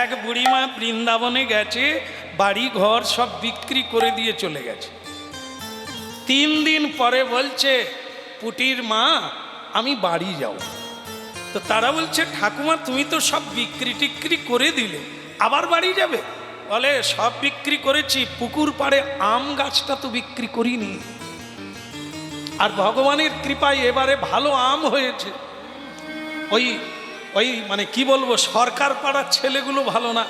এক বুড়িমা বৃন্দাবনে গেছে, বাড়ি ঘর সব বিক্রি করে দিয়ে চলে গেছে। 3 দিন পরে বলছে, পুটির মা আমি বাড়ি যাব। তো তারা বলছে, ঠাকুমা তুমি তো সব বিক্রি টিক্রি করে দিলে, আবার বাড়ি যাবে? বলে, সব বিক্রি করেছি, পুকুর পাড়ে আম গাছটা তো বিক্রি করিনি। আর ভগবানের কৃপায় এবারে ভালো আম হয়েছে। ওই মানে কি বলবো, সরকার পাড়ার ছেলেগুলো ভালো না।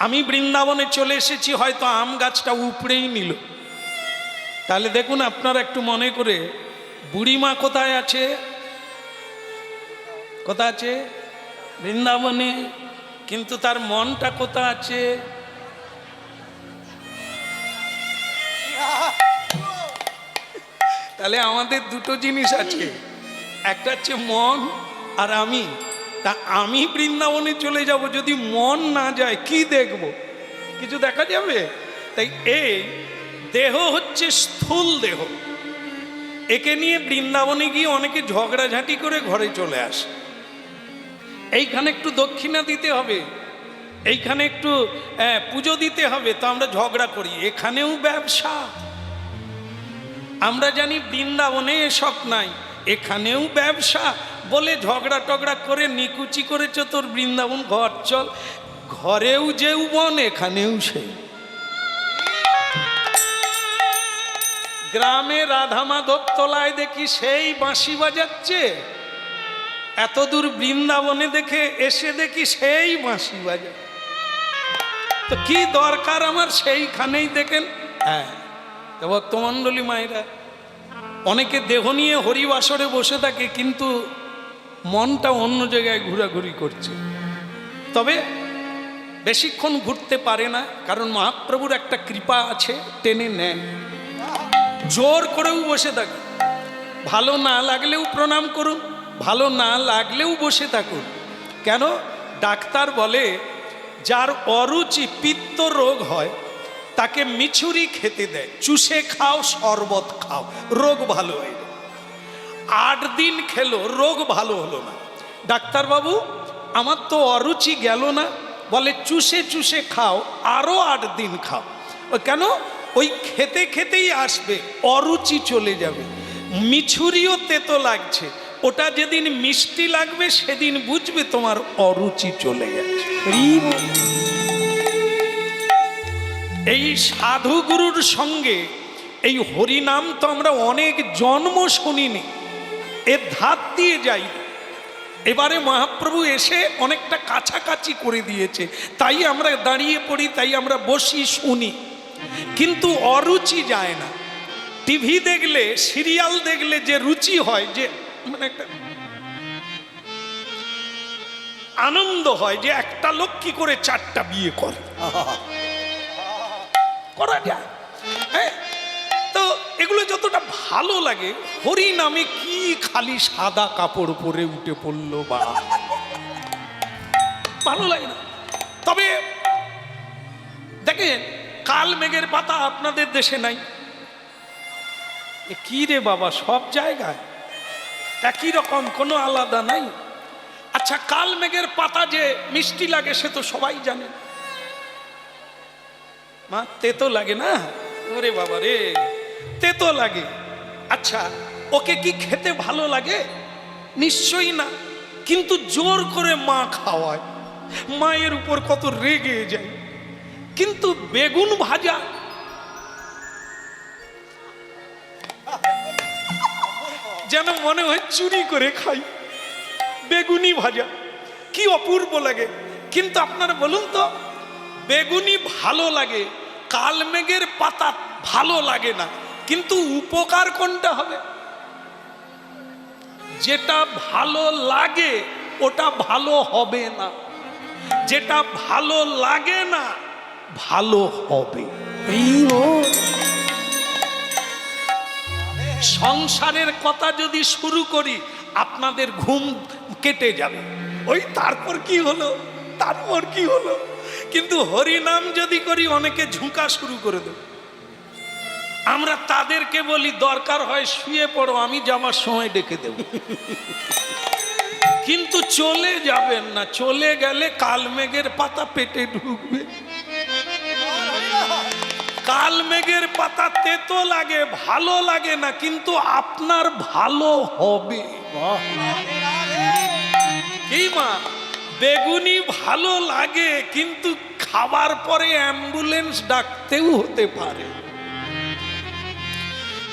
আমি বৃন্দাবনে চলে এসেছি, হয়তো আম গাছটা উপড়েই নিল। তাহলে দেখুন আপনারা একটু মনে করে, বুড়িমা কোথায় আছে? কোথায় আছে? বৃন্দাবনে। কিন্তু তার মনটা কোথায় আছে? তাহলে আমাদের দুটো জিনিস আছে, একটা হচ্ছে মন আর আমি। তা আমি বৃন্দাবনে চলে যাব, যদি মন না যায় কি দেখব? কিছু দেখা যাবে? তাই এই দেহ হচ্ছে স্থূল দেহ, একে নিয়ে বৃন্দাবনে গিয়ে অনেকে ঝগড়াঝাঁটি করে ঘরে চলে আসে। এইখানে একটু দক্ষিণা দিতে হবে, এইখানে একটু পুজো দিতে হবে, তো আমরা ঝগড়া করি। এখানেও ব্যবসা। আমরা জানি বৃন্দাবনে এসব নাই, এখানেও ব্যবসা বলে ঝগড়া টগড়া করে নিকুচি করেছ তোর বৃন্দাবন ঘর চল। ঘরেও যৌবন, এখানেও সেই। গ্রামে রাধা মাধব তলায় দেখি সেই বাঁশি বাজাচ্ছে, এত দূর বৃন্দাবনে দেখে এসে দেখি সেই বাঁশি বাজা। তো কি দরকার আমার সেইখানেই দেখেন। হ্যাঁ, ভক্তমণ্ডলী মায়েরা, অনেকে দেহ নিয়ে হরিবাসরে বসে থাকে, কিন্তু মনটা অন্য জায়গায় ঘোরাঘুরি করছে। তবে বেশিক্ষণ ঘুরতে পারে না, কারণ মহাপ্রভুর একটা কৃপা আছে, টেনে নেন। জোর করেও বসে থাকে, ভালো না লাগলেও প্রণাম করুন, ভালো না লাগলেও বসে থাকুন। কেন? ডাক্তার বলে, যার অরুচি পিত্ত রোগ হয় তাকে মিছুরি খেতে দেয়, চুষে খাও, শরবত খাও, রোগ ভালো হয়ে যায়। 8 দিন খেলো, রোগ ভালো হলো না। ডাক্তারবাবু আমার তো অরুচি গেল না। বলে, চুষে চুষে খাও, আরো 8 দিন খাও। কেন? ওই খেতে খেতেই আসবে, অরুচি চলে যাবে। মিছুরিও তেতো লাগছে, ওটা যেদিন মিষ্টি লাগবে সেদিন বুঝবে তোমার অরুচি চলে গেছে। এই সাধুগুরুর সঙ্গে এই হরিনাম তো আমরা অনেক জন্ম শুনিনি, এর ধার দিয়ে যাই। এবারে মহাপ্রভু এসে অনেকটা কাছাকাছি করে দিয়েছে, তাই আমরা দাঁড়িয়ে পড়ি, তাই আমরা বসি শুনি, কিন্তু অরুচি যায় না। টিভি দেখলে, সিরিয়াল দেখলে যে রুচি হয়, যে মানে একটা আনন্দ হয়, যে একটা লোক কি করে 4টা বিয়ে করে, করা যায়। হ্যাঁ, তো এগুলো যতটা ভালো লাগে, হরি নামে কি খালি সাদা কাপড় পরে উঠে পড়লো, বা ভালো লাগে না। তবে দেখেন, কাল মেঘের পাতা আপনাদের দেশে নাই। কি রে বাবা, সব জায়গায় একই রকম, কোনো আলাদা নাই। আচ্ছা, কাল মেঘের পাতা যে মিষ্টি লাগে সে তো সবাই জানে। মা, তেতো লাগে না? ওরে বাবা রে, তেতো লাগে। আচ্ছা, ওকে কি খেতে ভালো লাগে? নিশ্চয়ই না। কিন্তু জোর করে মা খাওয়ায়, মায়ের উপর কত রেগে যায়। কিন্তু বেগুন ভাজা, যেন মনে হয় চুরি করে খাই। বেগুনি ভাজা কি অপূর্ব লাগে। কিন্তু আপনারা বলুন তো, বেগুনি ভালো লাগে, কালমেঘের পাতা ভালো লাগে না, কিন্তু উপকার কোনটা হবে? যেটা ভালো লাগে ওটা ভালো হবে না, যেটা ভালো লাগে না ভালো হবে। সংসারের কথা যদি শুরু করি, আপনাদের ঘুম কেটে যাবে। ওই তারপর কি হলো, তারপর কি হলো। কিন্তু হরিনাম যদি করি, অনেকে ঝুঁকা শুরু করে দেবে। আমরা তাদেরকে বলি, দরকার হয় শুয়ে পড়ো, আমি যাওয়ার সময় ডেকে দেব। কিন্তু চলে যাবেন না, চলে গেলে কালমেঘের পাতা পেটে ঢুকবে। কালমেঘের পাতা তেতো লাগে, ভালো লাগে না, কিন্তু আপনার ভালো হবে। কি মা, বেগুনি ভালো লাগে, কিন্তু খাবার পরে অ্যাম্বুলেন্স ডাকতেও হতে পারে।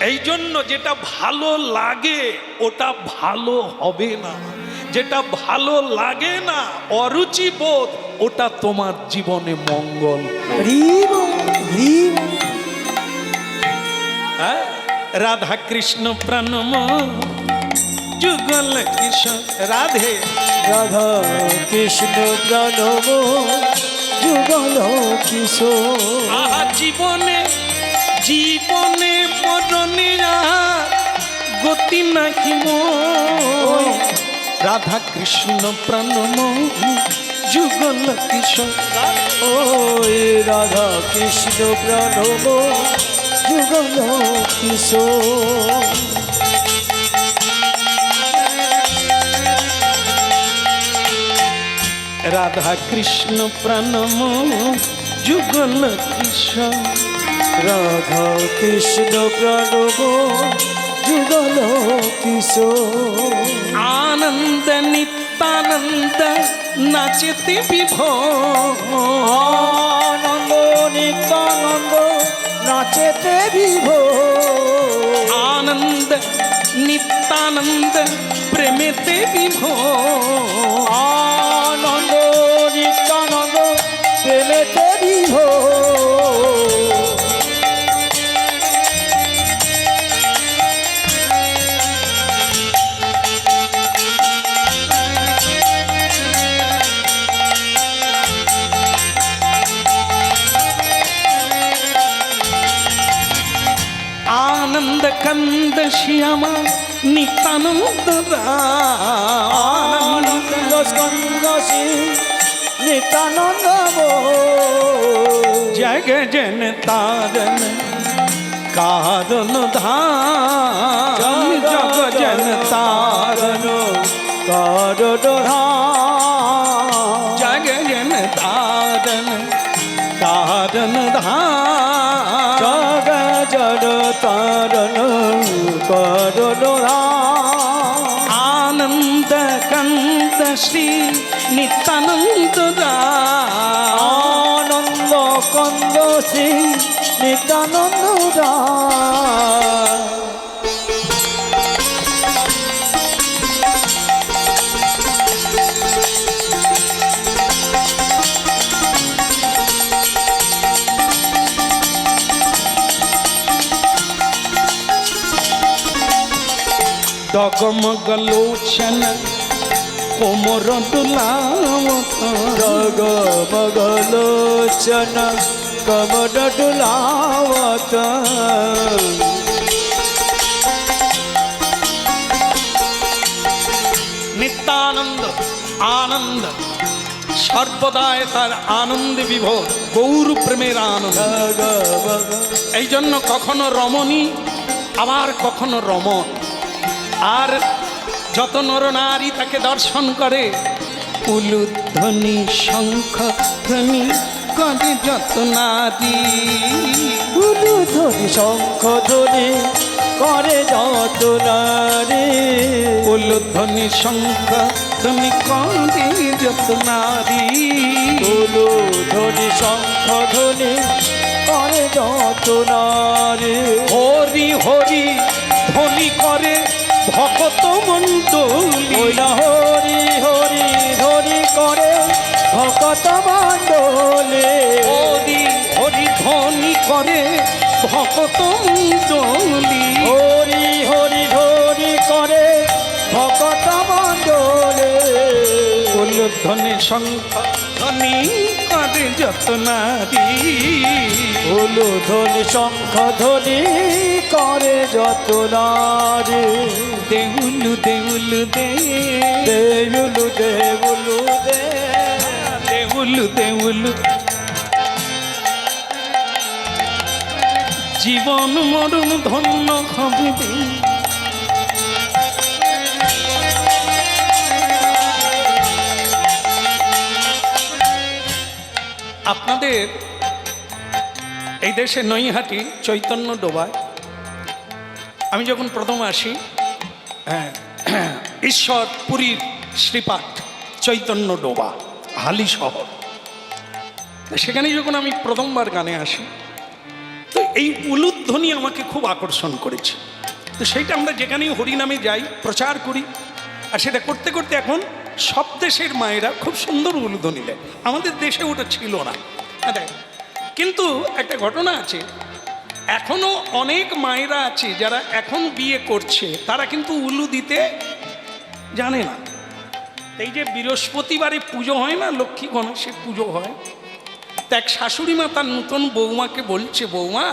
এই জন্য যেটা ভালো লাগে ওটা ভালো হবে না, যেটা ভালো লাগে না, অরুচি বোধ, ওটা তোমার জীবনে মঙ্গল। রাধা কৃষ্ণ প্রণম যুগল কিশোর। রাধে রাধা কৃষ্ণ প্রণম যুগল কিশোর। আহা জীবনে জীবনে মরণে গতি নাহি মোর। রাধা কৃষ্ণ প্রণম যুগল কিশোর। ওই রাধা কৃষ্ণ প্রণম যুগল কিশোর। রাধা কৃষ্ণ প্রণম যুগল কিশোর। রাধা কৃষ্ণ প্রণব যুগল কিশোর। আনন্দ নিত্যানন্দ নাচতে বিভোর। আনন্দ নিত্যানন্দ নাচেতে বিভোর। আনন্দ নিত্যানন্দ প্রেমেতে বিভোর। আনন্দ নিত্যানন্দ প্রেমেতে বিভোর। आनंद कंद श्यामा नित्यानंद आनंद स्कंद श्री नित्यानंद जग जन तारन कारण धाम। जग जन तारन कारण धाम। जग जन तारन कारण धाम। जग जन तारण कारण धाम। आनंद कंद श्री नित्यानंद आनंद कंद श्री नित्यानंद दास। डगमग लोचन कोमर दुलावत। डगमग लोचन कमर डुलावत। नित्यानंद आनंद সর্বদাই তার আনন্দে বিভোর, গৌর প্রেমের আনন্দ। এই জন্য কখনো রমণী আবার কখনো রমণ। আর যত নরনারী তাকে দর্শন করে, উলুধ্বনি শঙ্খ ধ্বনি করে যত নারী। উলুধ্বনি শঙ্খ ধ্বনি করে যত নারী। উলুধ্বনি শঙ্খ ধ্বনি করে যত নারী। উলুধ্বনি শঙ্খ ধ্বনি করে যত নারী। হরি হরি ধ্বনি করে ভকত মণ্ডলী। হরি হরি হরি করে ভকত মণ্ডলী। হরি হরি ধ্বনি করে ভকত মণ্ডলী। হরি হরি হরি করে ভকত মণ্ডলী। উলুধ্বনি শঙ্খ ধ্বনি করে যত নারী। উলুধ্বনি শঙ্খ ধ্বনি করে যত নারী। দেউলু দেউলু দে দেউলু দেউলু দে। দেউলু দেউলু। জীবন মরণ ধন্য হবে দে। আপনাদের এই দেশে নৈহাটি চৈতন্য ডোবায় আমি যখন প্রথম আসি, হ্যাঁ, ঈশ্বর পুরীর শ্রীপাঠ চৈতন্য ডোবা হালি শহর, সেখানে যখন আমি প্রথমবার গানে আসি, তো এই উলুধ্বনি আমাকে খুব আকর্ষণ করেছে। তো সেইটা আমরা যেখানেই হরিনামে যাই প্রচার করি, আর সেটা করতে করতে এখন সব দেশের মায়েরা খুব সুন্দর উলুধ্বনি দেয়। আমাদের দেশে ওটা ছিল না। দেখ, কিন্তু একটা ঘটনা আছে, এখনো অনেক মায়েরা আছে যারা এখন বিয়ে করছে, তারা কিন্তু উলু দিতে জানে না। এই যে বৃহস্পতিবারে পুজো হয় না, লক্ষ্মী গণেশের পুজো হয়, তা এক শাশুড়ি মা তার নতুন বৌমাকে বলছে, বৌমা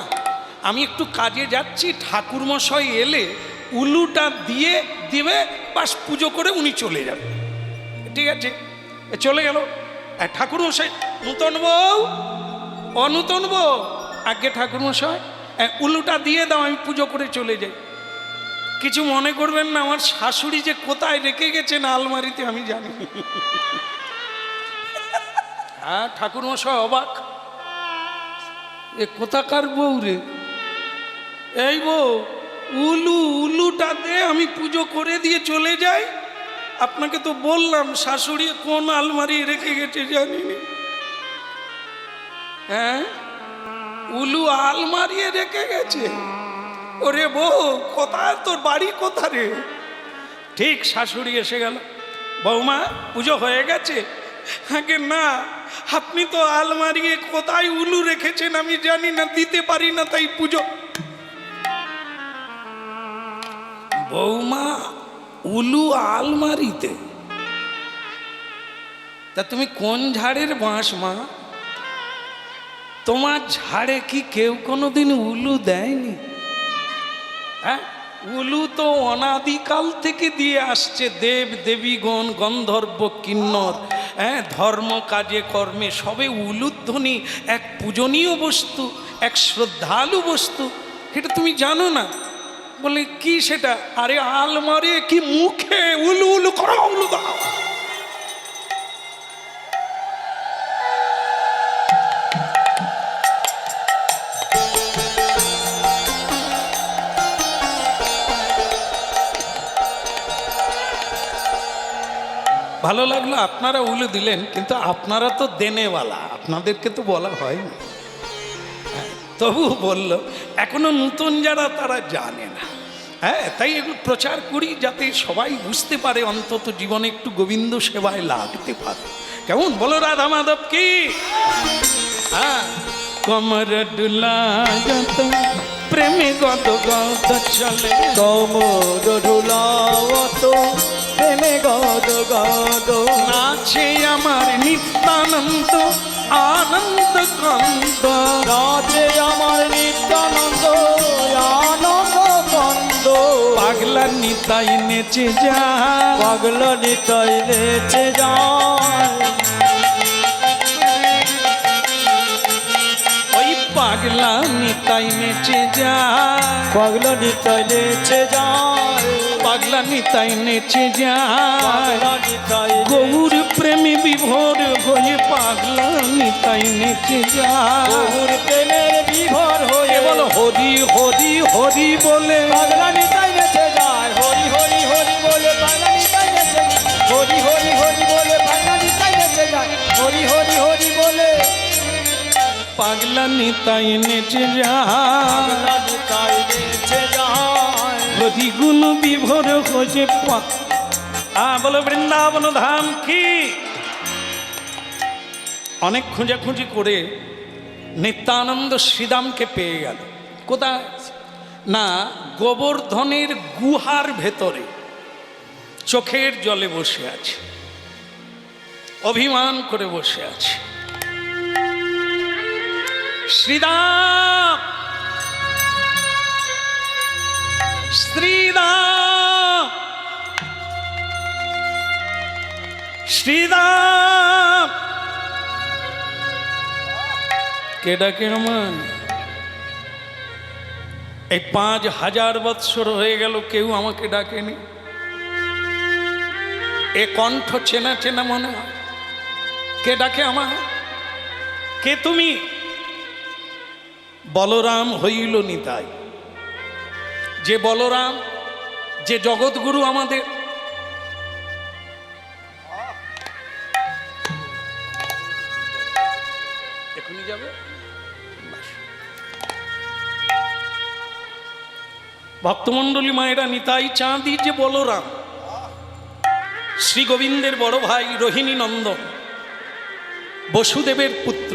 আমি একটু কাজে যাচ্ছি, ঠাকুরমশাই এলে উলুটা দিয়ে দিবে, বাস পুজো করে উনি চলে যাবে। ঠিক আছে, চলে গেল। ঠাকুরমশাই, নূতন বউ, অনূতন বউ, আগে ঠাকুরমশাই উলুটা দিয়ে দাও, আমি পুজো করে চলে যাই। কিছু মনে করবেন না, আমার শাশুড়ি যে কোথায় রেখে গেছেন আলমারিতে আমি জানি। হ্যাঁ, ঠাকুরমশাই অবাক, এ কোথাকার বউ রে? এই বউ, উলুটা দে, আমি পুজো করে দিয়ে চলে যাই। আপনাকে তো বললাম শাশুড়ি কোন আলমারি রেখে গেছে জানি না। হ্যাঁ, উলু আলমারি রেখে গেছে। ওরে বউ, কোথায় তোর বাড়ি, কোথা রে? ঠিক শাশুড়ি এসে গেল, বৌমা পুজো হয়ে গেছে? আগে না, আপনি তো আলমারি কোথায় উলু রেখেছেন আমি জানি না, দিতে পারি না, তাই পুজো। বৌমা, উলু আলমারিতে? তা তুমি কোন ঝাড়ের বাঁশ মা? তোমার ঝাড়ে কি কেউ কোনোদিন উলু দেয়নি? হ্যাঁ, উলু তো অনাদিকাল থেকে দিয়ে আসছে দেব দেবীগণ, গন্ধর্ব, কিন্নর, হ্যাঁ, ধর্ম কাজে কর্মে সবে উলুধ্বনি এক পূজনীয় বস্তু, এক শ্রদ্ধালু বস্তু। এটা তুমি জানো না? বলে কি সেটা? আরে আলমারি কি মুখে উলু উলু করো, উলু দাও। ভালো লাগলো আপনারা উলু দিলেন, কিন্তু আপনারা তো দেনেওয়ালা, আপনাদেরকে তো বলা হয়নি। তবু বলল, এখনো নতুন যারা তারা জানে না। হ্যাঁ, তাই এগুলো প্রচার করি যাতে সবাই বুঝতে পারে, অন্তত জীবনে একটু গোবিন্দ সেবায় লাগতে পারে। কেমন বলো, রাধা মাধব কি? হ্যাঁ, কমর ডুলাগত প্রেমে গদ গদ চলে, কমর ডুলাওত প্রেমে গদ গদ, নাচে আমার নিত্যানন্দ আনন্দ কন্দ, নাচে আমার নিত্যানন্দ আনন্দ কন্দ। পাগলা নিতাই নেচে যায়, পাগলা নিতাই নেচে যায়, ওই পাগলা নিতাই নেচে যায়, পাগলা নিতাই নেচে যায়, পাগলা নিতাই নেচে যায়। পাগলা নিতাই গৌর প্রেমে বিভোর হয়ে পাগলা নিতাই নেচে যায়। গৌর প্রেমের বিভোর হয়ে বলো হরি হরি হরি বলে পাগলা নিতাই নেচে যায়, হরি হরি হরি বলে পাগলা নিতাই নেচে যায়, হরি হরি হরি বলে পাগলা নিতাই নেচে যায়, হরি হরি হরি বলে পাগলা নিতাই নেচে যায়, পাগলা নিতাই নেচে যায়। হরি গুণ বিভোর হয়ে বলো বৃন্দাবন ধাম কি। অনেক খোঁজাখুঁজি করে নিত্যানন্দ শ্রীদামকে পেয়ে গেল। কোথায়? না, গোবর্ধনের গুহার ভেতরে চোখের জলে বসে আছে, অভিমান করে বসে আছে। শ্রীদাম, শ্রীদাম, শ্রীদাম, কে ডাকে আমার? এই 5000 বৎসর হয়ে গেল কেউ আমাকে ডাকেনি। এ কণ্ঠ চেনা চেনা মনে হয়। কে ডাকে আমার? কে তুমি? বলরাম হইল নিতাই। যে বলরাম, যে জগৎগুরু আমাদের, এখনই যাবে। ভক্তমণ্ডলী মায়েরা, নিতাই চাঁদি যে বলরাম, শ্রী গোবিন্দের বড় ভাই রোহিণী নন্দন, বসুদেবের পুত্র।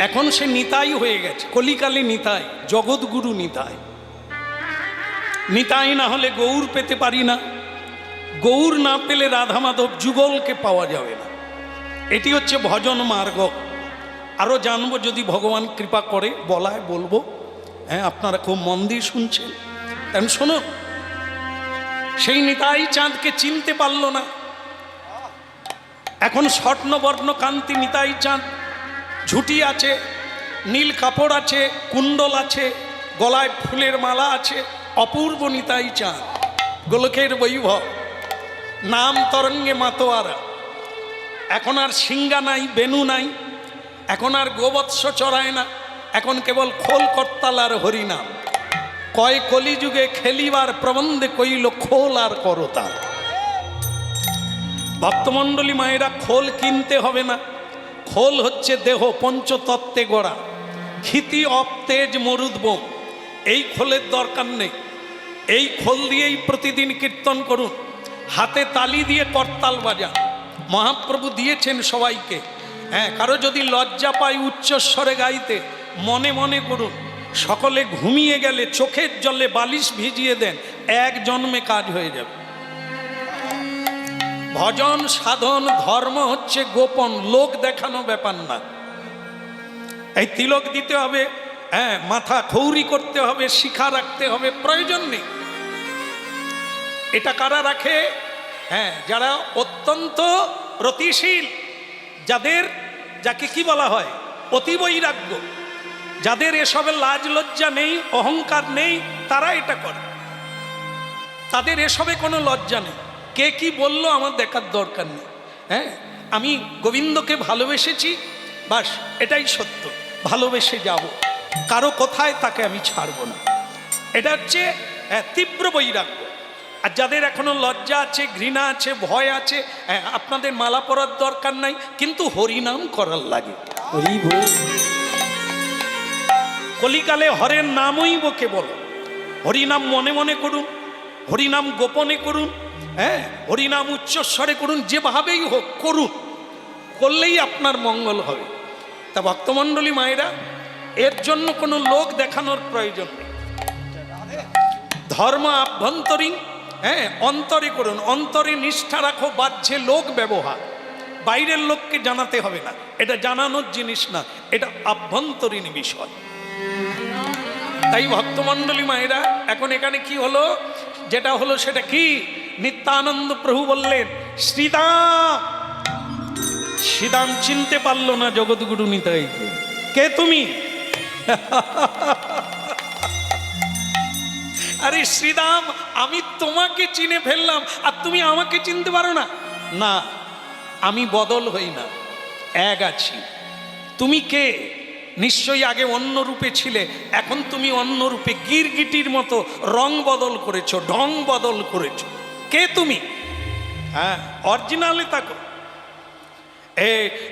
এখন সে নিতাই হয়ে গেছে, কলিকালে নিতাই, জগৎগুরু নিতাই। নিতাই না হলে গৌর পেতে পারি না, গৌর না পেলে রাধা মাধব যুগলকে পাওয়া যাবে না। এটি হচ্ছে ভজন মার্গ। আরও জানবো যদি ভগবান কৃপা করে, বলায় বলবো। হ্যাঁ, আপনারা খুব মন দিয়ে শুনছেন, তেমন শোনো। সেই নিতাই চাঁদকে চিনতে পারল না। এখন স্বর্ণবর্ণ কান্তি নিতাই চাঁদ, ঝুটি আছে, নীল কাপড় আছে, কুণ্ডল আছে, গলায় ফুলের মালা আছে, অপূর্ব নিতাই চাঁদ, গোলকের বৈভব, নাম তরঙ্গে মাতোয়ারা। এখন আর সিংহা নাই, বেনু নাই, এখন আর গোবৎস চড়ায় না, এখন কেবল খোল করতাল আর হরিনাম। কয় কলিযুগে খেলিবার প্রবন্ধে কইল খোল আর করতাল। ভক্তমণ্ডলী মায়েরা, খোল কিনতে হবে না। খোল হচ্ছে দেহ, পঞ্চতত্ত্বে গড়া, ক্ষিতি অপ তেজ মরুদ্বোম। এই খোলের দরকার নেই। এই খোল দিয়েই প্রতিদিন কীর্তন করুন, হাতে তালি দিয়ে করতাল বাজান। মহাপ্রভু দিয়েছেন সবাইকে। হ্যাঁ, কারো যদি লজ্জা পায় উচ্চস্বরে গাইতে, মনে মনে করুন। সকলে ঘুমিয়ে গেলে চোখের জলে বালিশ ভিজিয়ে দেন, এক জন্মে কাজ হয়ে যাবে। ভজন সাধন ধর্ম হচ্ছে গোপন, লোক দেখানো ব্যাপার না। এই তিলক দিতে হবে, হ্যাঁ, মাথা খৌরি করতে হবে, শিখা রাখতে হবে, প্রয়োজন নেই। এটা কারা রাখে? হ্যাঁ, যারা অত্যন্ত রতিশীল, যাকে কি বলা হয়, অতি বৈরাগ্য, যাদের এসবে লাজ লজ্জা নেই, অহংকার নেই, তারা এটা করে। তাদের এসবে কোনো লজ্জা নেই। কে কি বললো আমার দেখার দরকার নেই। হ্যাঁ, আমি গোবিন্দকে ভালোবেসেছি, বাস, এটাই সত্য, ভালোবেসে যাব, কারো কোথায় তাকে আমি ছাড়ব না। এটা হচ্ছে তীব্র বৈরাগ্য। আর যাদের এখনো লজ্জা আছে, ঘৃণা আছে, ভয় আছে, আপনাদের মালা পরার দরকার নাই, কিন্তু হরিনাম করার লাগে। হরি বল। কলিকালে হরের নামই বকে বলো। হরিনাম মনে মনে করুন, হরিনাম গোপনে করুন, হ্যাঁ, হরিনাম উচ্চস্বরে করুন, যেভাবেই হোক করুন, করলেই আপনার মঙ্গল হবে। তা ভক্তমণ্ডলী মায়েরা, এর জন্য কোনো লোক দেখানোর প্রয়োজন নেই। ধর্ম আভ্যন্তরীণ, হ্যাঁ, অন্তরে করুন, অন্তরে নিষ্ঠা রাখো, বাহ্যে লোক ব্যবহার, বাইরের লোককে জানাতে হবে না, এটা জানানোর জিনিস না, এটা আভ্যন্তরীণ বিষয়। তাই ভক্তমণ্ডলী মায়েরা, এখন এখানে কি হলো, যেটা হলো সেটা কি? নিত্যানন্দ প্রভু বললেন শ্রীদাম। শ্রীদাম চিনতে পারলো না জগৎগুরু নিতাইকে। কে তুমি? আরে শ্রীদাম, আমি তোমাকে চিনে ফেললাম আর তুমি আমাকে চিনতে পারো না? না, আমি বদল হই না, এক আছি। তুমি কে? নিশ্চয়ই আগে অন্য রূপে ছিলে, এখন তুমি অন্য রূপে, গিরগিটির মতো রং বদল করেছো, ঢং বদল করেছো। কে তুমি? হ্যাঁ, অরিজিনালে থাকো।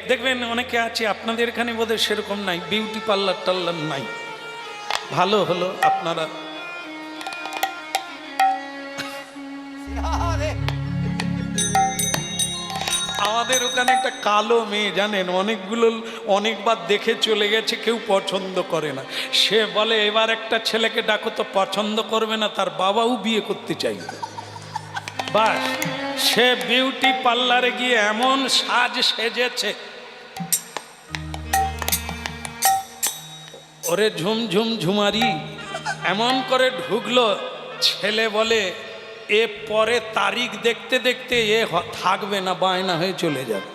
দেখবেন অনেকে আছে, আপনাদের এখানে বোধহয় সেরকম নাই, বিউটি পার্লার টার্লার নাই। ভালো হলো আপনারা। আমাদের ওখানে একটা কালো মেয়ে, জানেন, অনেকবার দেখে চলে গেছে, কেউ পছন্দ করে না। সে বলে এবার একটা ছেলেকে ডাকো তো, পছন্দ করবে না, তার বাবাও বিয়ে করতে চাইবে। বাস, সে বিউটি পার্লারে গিয়ে এমন সাজ সেজেছে, ওরে ঝুমঝুম ঝুমারি, এমন করে ঢুকলো, ছেলে বলে এ পরে তারিখ দেখতে দেখতে এ থাকবে না, বায়না হয়ে চলে যাবে,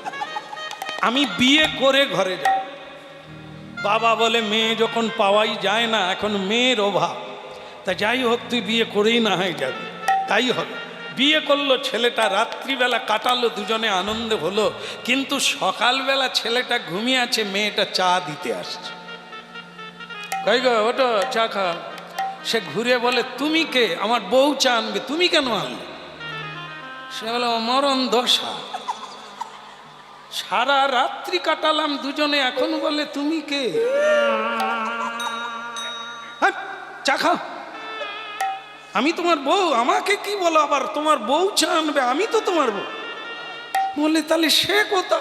আমি বিয়ে করে ঘরে যাব। বাবা বলে মেয়ে যখন পাওয়াই যায় না, এখন মেয়ের অভাব, তা যাই হোক তুই বিয়ে করেই না হয়ে যাবে। তাই হবে, বিয়ে করলো ছেলেটা, রাত্রিবেলা কাটালো, দুজনে আনন্দ হলো, কিন্তু সকালবেলা ছেলেটা ঘুমিয়ে আছে, মেয়েটা চা দিতে আসছে। কই গো ওটো চা খা। সে ঘুরে বলে তুমি কে? আমার বউ চা আনবে, তুমি কেন আনলে? সে বলে মরণ দশা, সারা রাত্রি কাটালাম দুজনে, এখন বলে তুমি কে? হ্যাঁ, চা খাও। আমি তোমার বউ, আমাকে কি বলো আবার তোমার বউ চা আনবে? আমি তো তোমার বউ। বলে তাহলে সে কোথা?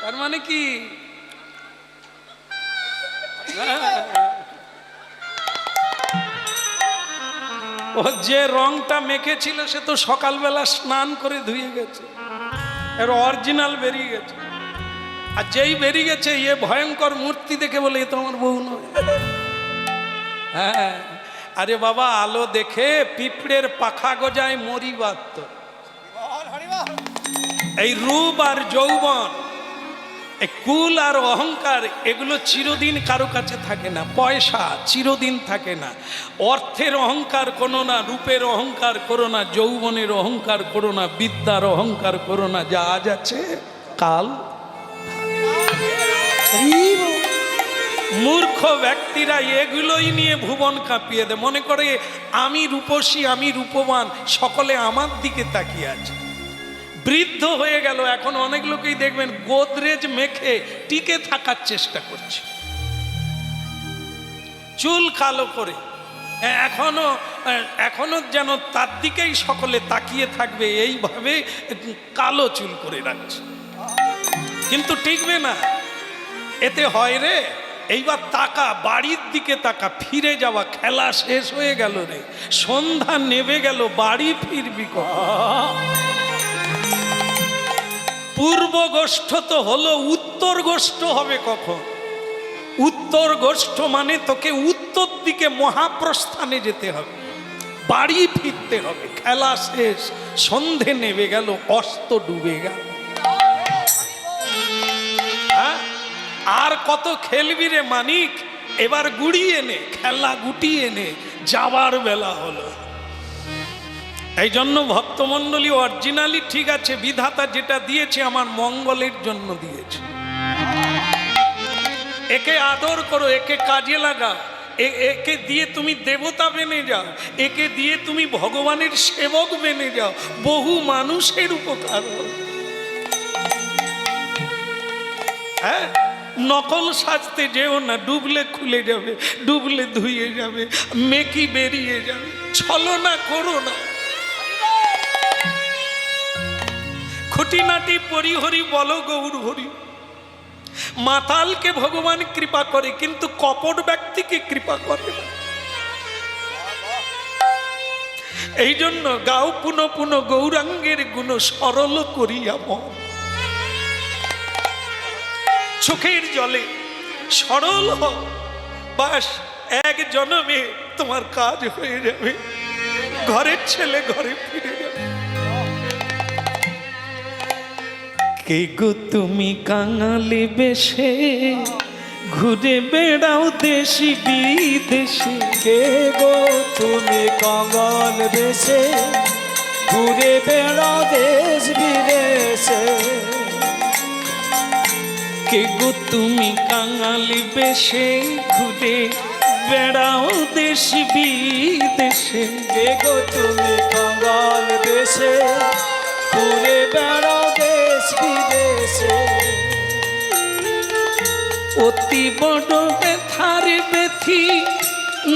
তার মানে কি ও যে রংটা মেখেছিল সে তো সকালবেলা স্নান করে ধুয়ে গেছে, এর অরিজিনাল বেরিয়ে গেছে। আর যেই বেরিয়ে গেছে এ ভয়ঙ্কর মূর্তি দেখে বলে এ তো আমার বউ নয়। হ্যাঁ, আরে বাবা, আলো দেখে পিঁপড়ের পাখা গজায় মরিবার তো। এই রূপ আর যৌবন, এই কুল আর অহংকার, এগুলো চিরদিন কারো কাছে থাকে না। পয়সা চিরদিন থাকে না। অর্থের অহংকার করো না, রূপের অহংকার করো না, যৌবনের অহংকার করো না, বিদ্যার অহংকার করো না। যা আজ আছে কাল। মূর্খ ব্যক্তিরা এগুলোই নিয়ে ভুবন কাঁপিয়ে দেয়, মনে করে আমি রূপসী, আমি রূপবান, সকলে আমার দিকে তাকিয়ে আছে। বৃদ্ধ হয়ে গেল, এখন অনেক লোকেই দেখবেন গোদরেজ মেখে টিকে থাকার চেষ্টা করছে, চুল কালো করে, এখনো যেন তার দিকেই সকলে তাকিয়ে থাকবে, এইভাবে কালো চুল করে রাখছে, কিন্তু টিকবে না। এতে হয় রে, এইবার তাকা, বাড়ির দিকে তাকা, ফিরে যাওয়া, খেলা শেষ হয়ে গেল রে, সন্ধ্যা নেমে গেল, বাড়ি ফিরবি কখন? পূর্ব গোষ্ঠ তো হলো, উত্তর গোষ্ঠ হবে কখন? উত্তর গোষ্ঠ মানে তোকে উত্তর দিকে মহাপ্রস্থানে যেতে হবে, বাড়ি ফিরতে হবে। খেলা শেষ, সন্ধে নেমে গেল, অস্ত ডুবে গেল। হ্যাঁ, আর কত খেলবি রে মানিক? এবার গুড়িয়ে নে, খেলা গুটিয়ে নে, যাবার বেলা হলো। এই জন্য ভক্তমণ্ডলী, অরিজিনালি ঠিক আছে, বিধাতা যেটা দিয়েছে আমার মঙ্গলের জন্য দিয়েছে। একে আদর করো, একে কাজে লাগাও, একে দিয়ে তুমি দেবতা বেনে যাও, একে দিয়ে তুমি ভগবানের সেবক বেনে যাও, বহু মানুষের উপকার হবে। হ্যাঁ, নকল সাজতে যেও না, ডুবলে খুলে যাবে, ডুবলে ধুয়ে যাবে, মেকি বেরিয়ে যাবে। ছলনা করো না। খুঁটিনাটি পরিহরি বলো গৌর হরি। মাতালকে ভগবান কৃপা করে, কিন্তু কপট ব্যক্তিকে কৃপা করে না। এই জন্য গাও পুনঃ পুনঃ গৌরাঙ্গের গুণ, সরল করিয়া মন। চোখের জলে সরল হও, বাস এক জন্মে তোমার কাজ হয়ে যাবে, ঘরের ছেলে ঘরে ফিরে যাবে। কে গো তুমি কাঙালি বেশে, ঘুরে বেড়াও দেশি বিদেশে? কে গো তুমি কাঙাল বেশে, ঘুরে বেড়াও দেশ বিদেশে? কে গো তুমি কাঙালি বেশে, ঘুরে বেড়াও দেশি বিদেশে? কে গো তুমি কাঙাল বেশে, ঘুরে বেড়াও দেশ বিদেশে? অতি বড় ব্যথার ব্যথি,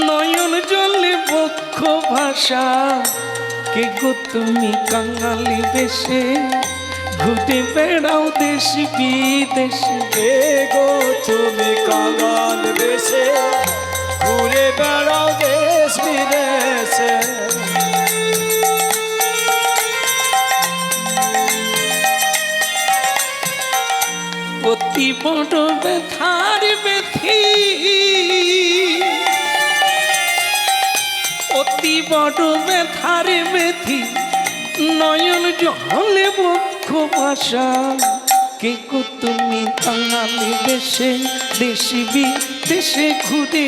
নয়ন জলে বক্ষ ভাষা। কে গো তুমি কাঙালি বেশে, ঘুরে বেড়াও দেশি বিদেশে? কে গো তুমি কাঙাল বেশে, ঘুরে বেড়াও দেশ বিদেশে? অতি বড় ব্যথার ব্যথি, অতি বড় ব্যথার ব্যথি, নয়ন জলে বক্ষ ভাষা। কে গো তুমি কাঙালি বেশে, দেশি বিদেশে ঘুরে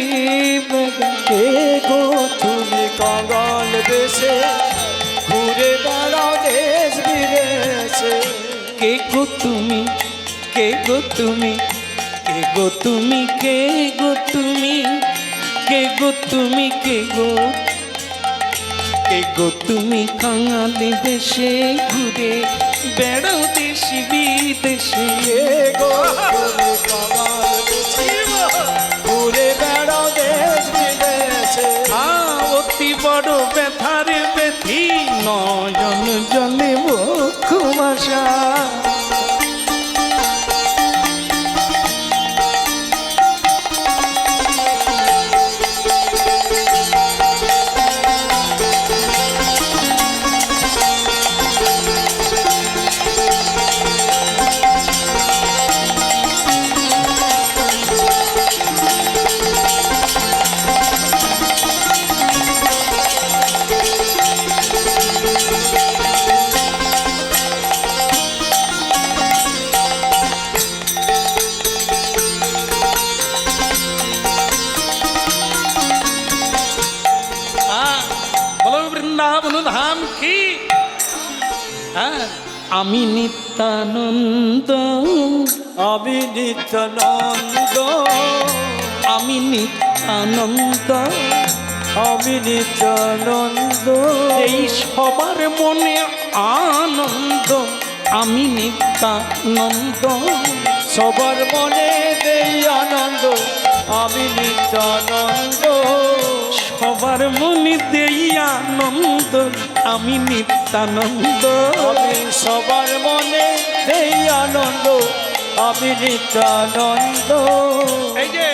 বেড়াও? কে গো তুমি কাঙাল বেশে, ঘুরে বেড়াও দেশ বিদেশে। কে গো তুমি, কে গো তুমি, কে গো তুমি, কে গো তুমি, কে গো তুমি, কে গো, কে গো তুমি কাঙালি দেশে ঘুরে বেড়াও দেশ বিদেশে। কে গো তুমি কাঙাল দেশে ঘুরে বেড়াও দেশ বিদেশে। অতি বড় ব্যথার ব্যথি নয়ন জলে বক্ষমাশা। বলো বৃন্দাবন ধাম কি। আমি নিত্যানন্দ, আমি নিত্যানন্দ, আমি নিত্যানন্দ, আমি নিত্যানন্দ। এই সবার মনে আনন্দ। আমি নিত্যানন্দ, সবার মনে দেই আনন্দ। আমি নিত্যানন্দ, সবার মনে দেই আনন্দ। আমি নিত্যানন্দ, আমি সবার মনে দেই আনন্দ। আমি নিত্যানন্দ। এই যে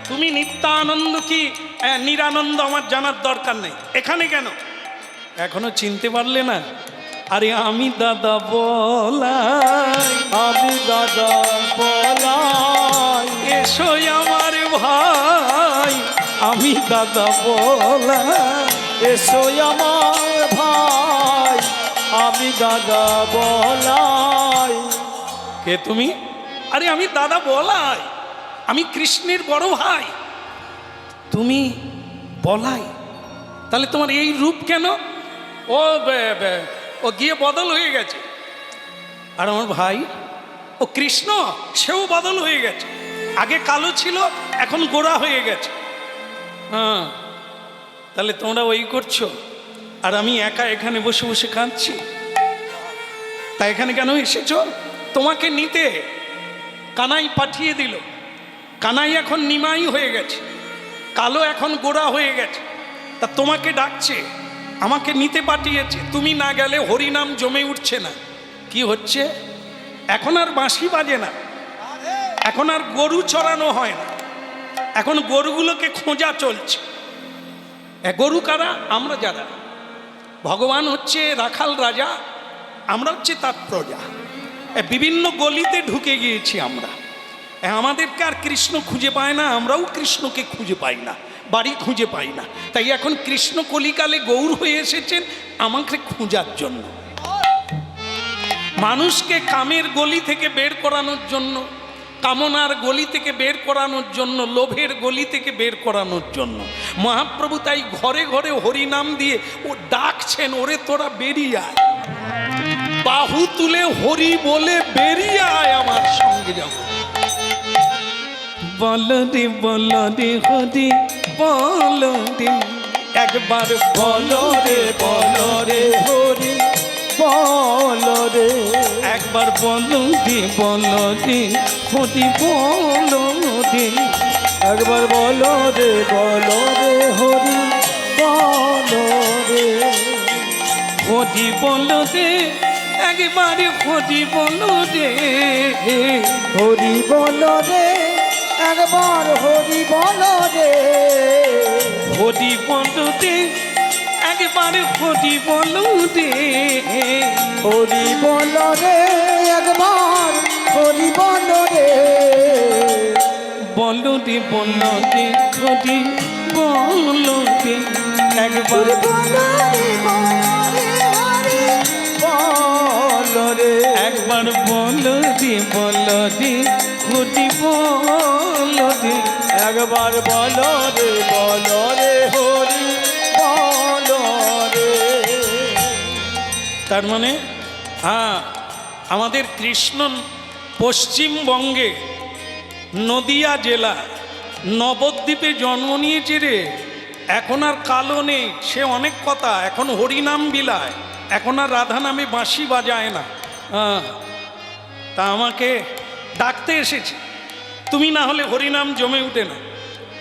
তুমি নিত্যানন্দ কি নিরানন্দ আমার জানার দরকার নেই। এখানে কেন এখনো চিনতে পারলে না? আরে আমি দাদা বলাই, আমি দাদা বলাই। এসো আমার ভাই, আমি দাদা বলাই। এসো আমার ভাই, আমি দাদা বলাই। কে তুমি? আরে আমি দাদা বলাই, আমি কৃষ্ণের বড় ভাই। তুমি বলাই, তাহলে তোমার এই রূপ কেন? ও গিয়ে বদল হয়ে গেছে। আর আমার ভাই ও কৃষ্ণ, সেও বদল হয়ে গেছে। আগে কালো ছিল, এখন গোরা হয়ে গেছে। হ্যাঁ, তাহলে তোমরা ওই করছো আর আমি একা এখানে বসে বসে কাঁদছি। তাই এখানে কেন এসেছো? তোমাকে নিতে কানাই পাঠিয়ে দিল। কানাই এখন নিমাই হয়ে গেছে, কালো এখন গোরা হয়ে গেছে। তা তোমাকে ডাকছে, আমাকে নিতে পাঠিয়েছে। তুমি না গেলে হরিনাম জমে উঠছে না। কি হচ্ছে? এখন আর বাঁশি বাজে না, এখন আর গরু চড়ানো হয় না, এখন গরুগুলোকে খোঁজা চলছে। গরু কারা? আমরা যারা। ভগবান হচ্ছে রাখাল রাজা, আমরা হচ্ছে তার প্রজা। বিভিন্ন গলিতে ঢুকে গিয়েছি আমরা। আমাদেরকে আর কৃষ্ণ খুঁজে পায় না, আমরাও কৃষ্ণকে খুঁজে পাই না, বাড়ি খুঁজে পাই না। তাই এখন কৃষ্ণ কলিকালে গৌর হয়ে এসেছেন আমাকে খোঁজার জন্য, মানুষকে কামের গলি থেকে বের করানোর জন্য, কামনার গলি থেকে বের করানোর জন্য, লোভের গলি থেকে বের করানোর জন্য। মহাপ্রভু তাই ঘরে ঘরে হরিনাম দিয়ে ও ডাকছেন, ওরে তোরা বেরিয়ে আয়, বাহু তুলে হরি বলে বেরিয়ে আয়, আমার সঙ্গে যাব। বল রে বল রে হরি বল রে, একবার বল রে বল রে হরি বল রে। একবার বল রে বল রে হরি বল রে। একবার বলো রে বলো রে হরি বলো রে। হরি বল রে, একবার হরি বল রে। হরি বলো রে, একবার হরি বলো রে। হরি বল রে, একবার হরি বল রে। হরি বলো রে, একবার হরি বলো রে। বল রে বল রে হরি বল রে, একবার বলো রে বলো রে হরি বলো রে। একবার বল রে বল রে হরি বল রে। একবার বলো রে বলো রে হরি বলো রে। তার মানে হ্যাঁ, আমাদের কৃষ্ণ পশ্চিমবঙ্গে নদিয়া জেলা নবদ্বীপে জন্ম নিয়েছে রে। এখন আর কালো নেই, সে অনেক কথা, এখন হরিনাম বিলায়, এখন আর রাধা নামে বাঁশি বাজায় না। হ্যাঁ, তা আমাকে ডাকতে এসেছে, তুমি না হলে হরিনাম জমে উঠে না,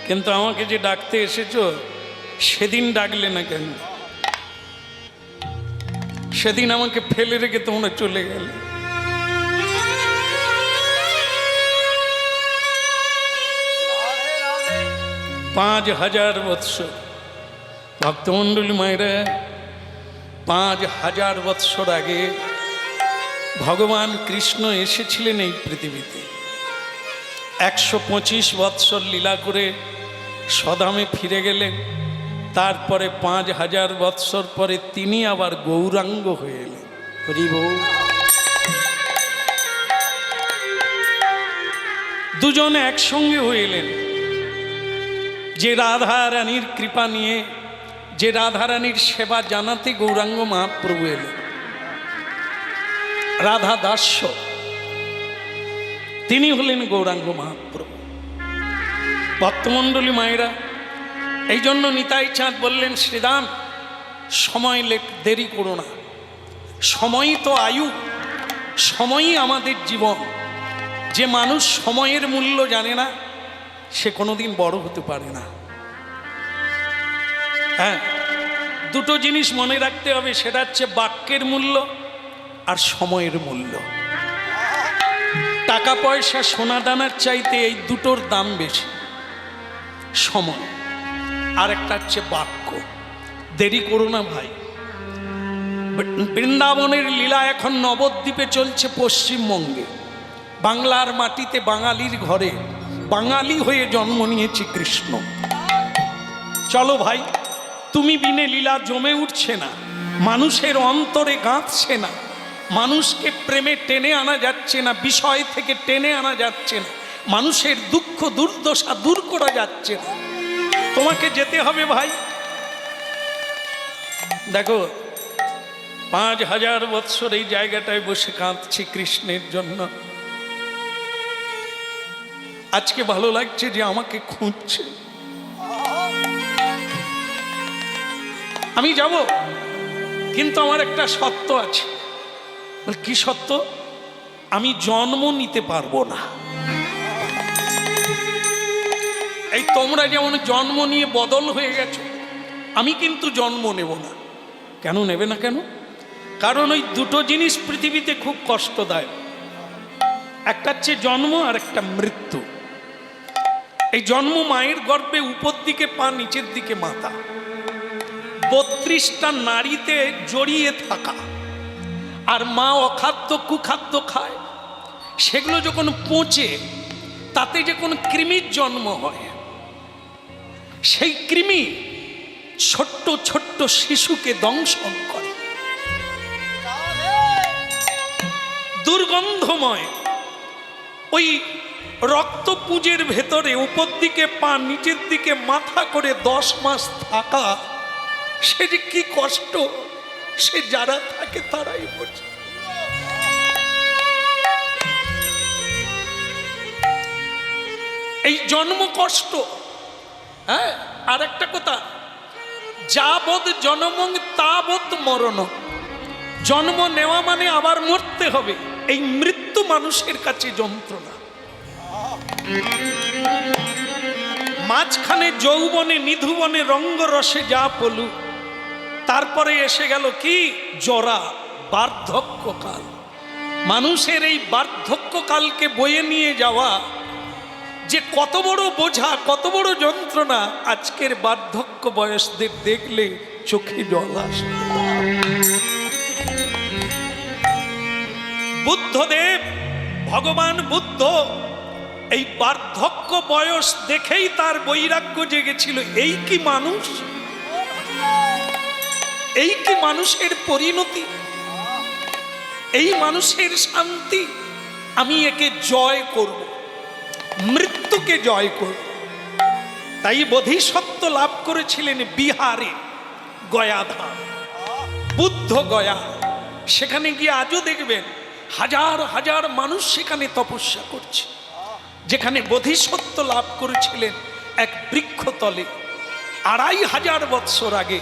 কিন্তু আমাকে যে ডাকতে এসেছো সেদিন ডাকলে না কেন? সেদিন আমাকে ফেলে রেখে তোমরা চলে গেলে। 5000 বৎসর ভক্তমণ্ডলী মায়েরা, 5000 বৎসর আগে ভগবান কৃষ্ণ এসেছিলেন এই পৃথিবীতে। 125 বৎসর লীলা করে সদামে ফিরে গেলেন। তারপরে 5000 বৎসর পরে তিনি আবার গৌরাঙ্গ হয়ে এলেন। হরি বল। দুজনে একসঙ্গে হয়ে এলেন। যে রাধা রানীর কৃপা নিয়ে, যে রাধা রানীর সেবা জানাতে গৌরাঙ্গ মহাপ্রভু এলেন, রাধা দাস্য, তিনি হলেন গৌরাঙ্গ মহাপ্রভু। ভক্তমণ্ডলী মায়েরা, এই জন্য নিতাই চাঁদ বললেন, শ্রীরাম সময় দেরি করো না, সময়ই তো আয়ু, সময়ই আমাদের জীবন। যে মানুষ সময়ের মূল্য জানে না সে কোনোদিন বড় হতে পারে না। হ্যাঁ, দুটো জিনিস মনে রাখতে হবে, সেটা হচ্ছে বাক্যের মূল্য আর সময়ের মূল্য। টাকা পয়সা সোনা দানার চাইতে এই দুটোর দাম বেশি, সময় আর একটা হচ্ছে বাক্য। দেরি করো না ভাই। বৃন্দাবনের লীলা এখন নবদ্বীপে চলছে, পশ্চিমবঙ্গে, বাংলার মাটিতে, বাঙালির ঘরে বাঙালি হয়ে জন্ম নিয়েছে কৃষ্ণ। চলো ভাই, তুমি বিনে লীলা জমে উঠছে না, মানুষের অন্তরে গাঁথছে না, মানুষকে প্রেমে টেনে আনা যাচ্ছে না, বিষয় থেকে টেনে আনা যাচ্ছে না, মানুষের দুঃখ দুর্দশা দূর করা যাচ্ছে না। তোমাকে যেতে হবে ভাই। দেখো, 5000 বৎসর এই জায়গাটায় বসে কাঁদছি কৃষ্ণের জন্য। আজকে ভালো লাগছে যে আমাকে খুঁজছে। আমি যাব, কিন্তু আমার একটা সত্য আছে। কি সত্য? আমি জন্ম নিতে পারবো না। এই তোমরা যেমন জন্ম নিয়ে বদল হয়ে গেছো, আমি কিন্তু জন্ম নেব না। কেন নেবে না কেন? কারণ ওই দুটো জিনিস পৃথিবীতে খুব কষ্টদায়ক। একটা হচ্ছে জন্ম আর একটা মৃত্যু। এই জন্ম মায়ের গর্ভে উপর দিকে পা, নিচের দিকে মাথা, 32টা নারীতে জড়িয়ে থাকা, আর মা অখাদ্য কুখাদ্য খায়। সেগুলো যখন পচে তাতে যখন কৃমির জন্ম হয়, সেই কৃমি ছোট্ট ছোট্ট শিশুকে দংশন করে। দুর্গন্ধময় ওই রক্তপুঞ্জের ভেতরে উপর দিকে পা, নিচের দিকে মাথা করে 10 মাস থাকা, সে যে কি কষ্ট, সে যারা থাকে তারাই বোঝে। এই জন্ম কষ্ট। হ্যাঁ, আর একটা কথা, যাবৎ জন্মং তাবৎ মরণ। জন্ম নেওয়া মানে আবার মরতে হবে। এই মৃত্যু মানুষের কাছে যন্ত্রণা। মাঝখানে যৌবনে নিধুবনে রঙ্গরসে যা পলু, তারপরে এসে গেল কি জরা, বার্ধক্যকাল। মানুষের এই বার্ধক্যকালকে বয়ে নিয়ে যাওয়া যে কত বড় বোঝা, কত বড় যন্ত্রণা, আজকের বার্ধক্য বয়সদের দেখলে চোখে জল আসে। বুদ্ধদেব, ভগবান বুদ্ধ এই বার্ধক্য বয়স দেখেই তার বৈরাগ্য জেগেছিল। এই কি মানুষ, এই কি মানুষের পরিণতি, এই মানুষের শান্তি। আমি একে জয় করব, মৃত্যুকে জয় করব। তাই বোধিসত্ত্ব লাভ করেছিলেন বিহারে, গয়াধাম। বুদ্ধ গয়া, সেখানে গিয়ে আজও দেখবেন হাজার হাজার মানুষ সেখানে তপস্যা করছে, যেখানে বোধিসত্ত্ব লাভ করেছিলেন এক বৃক্ষতলে 2500 বৎসর আগে।